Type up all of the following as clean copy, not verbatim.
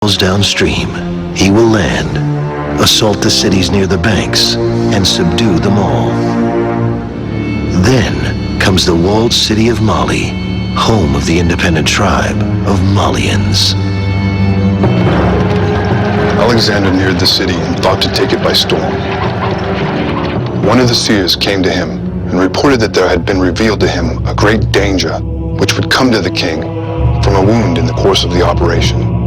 Downstream, he will land, assault the cities near the banks, and subdue them all. Then comes the walled city of Malhi, home of the independent tribe of Malians. Alexander neared the city and thought to take it by storm. One of the seers came to him and reported that there had been revealed to him a great danger which would come to the king from a wound in the course of the operation.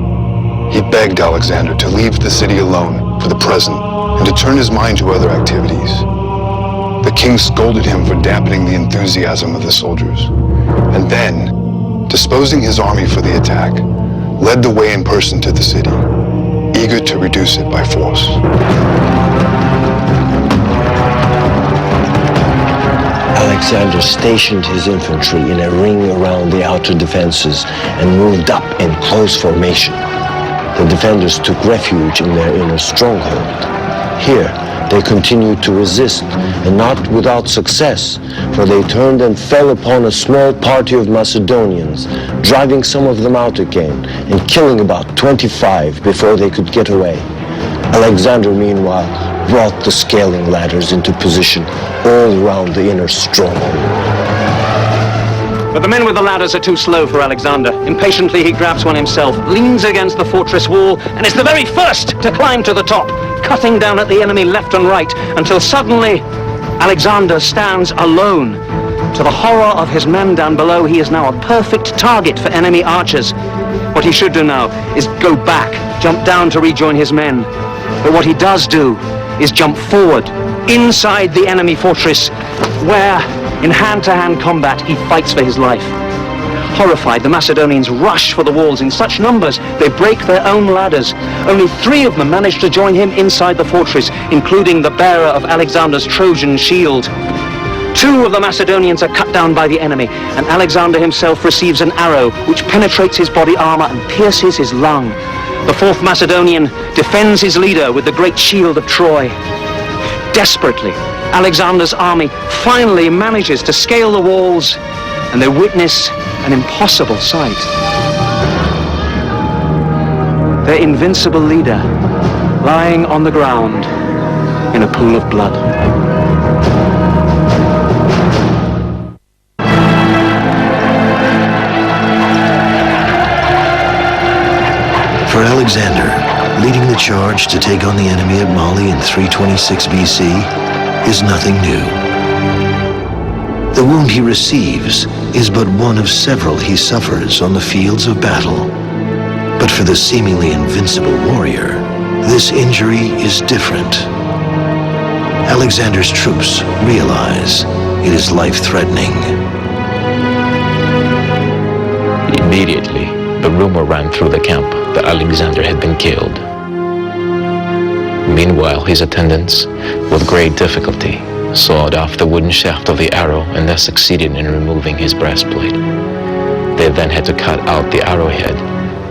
He begged Alexander to leave the city alone for the present and to turn his mind to other activities. The king scolded him for dampening the enthusiasm of the soldiers, and then, disposing his army for the attack, led the way in person to the city, eager to reduce it by force. Alexander stationed his infantry in a ring around the outer defenses and moved up in close formation. The defenders took refuge in their inner stronghold. Here, they continued to resist, and not without success, for they turned and fell upon a small party of Macedonians, driving some of them out again, and killing about 25 before they could get away. Alexander, meanwhile, brought the scaling ladders into position all around the inner stronghold. But the men with the ladders are too slow for Alexander. Impatiently, he grabs one himself, leans against the fortress wall, and is the very first to climb to the top, cutting down at the enemy left and right, until suddenly Alexander stands alone. To the horror of his men down below, he is now a perfect target for enemy archers. What he should do now is go back, jump down to rejoin his men. But what he does do is jump forward, inside the enemy fortress, where, in hand-to-hand combat, he fights for his life. Horrified, the Macedonians rush for the walls in such numbers they break their own ladders. Only 3 of them manage to join him inside the fortress, including the bearer of Alexander's Trojan shield. 2 of the Macedonians are cut down by the enemy, and Alexander himself receives an arrow which penetrates his body armor and pierces his lung. The 4th Macedonian defends his leader with the great shield of Troy. Desperately, Alexander's army finally manages to scale the walls, and they witness an impossible sight. Their invincible leader lying on the ground in a pool of blood. For Alexander, leading the charge to take on the enemy at Malhi in 326 BC is nothing new. The wound he receives is but one of several he suffers on the fields of battle. But for the seemingly invincible warrior, this injury is different. Alexander's troops realize it is life-threatening. Immediately, the rumor ran through the camp that Alexander had been killed. Meanwhile, his attendants, with great difficulty, sawed off the wooden shaft of the arrow and thus succeeded in removing his breastplate. They then had to cut out the arrowhead,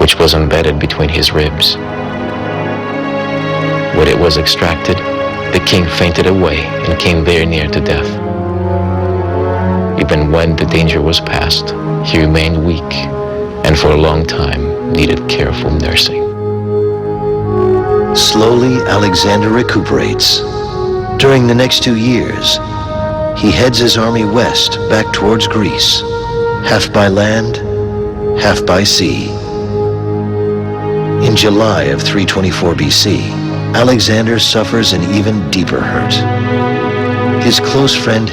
which was embedded between his ribs. When it was extracted, the king fainted away and came very near to death. Even when the danger was past, he remained weak and for a long time needed careful nursing. Slowly, Alexander recuperates. During the next 2 years, he heads his army west back towards Greece, half by land, half by sea. In July of 324 BC, Alexander suffers an even deeper hurt. His close friend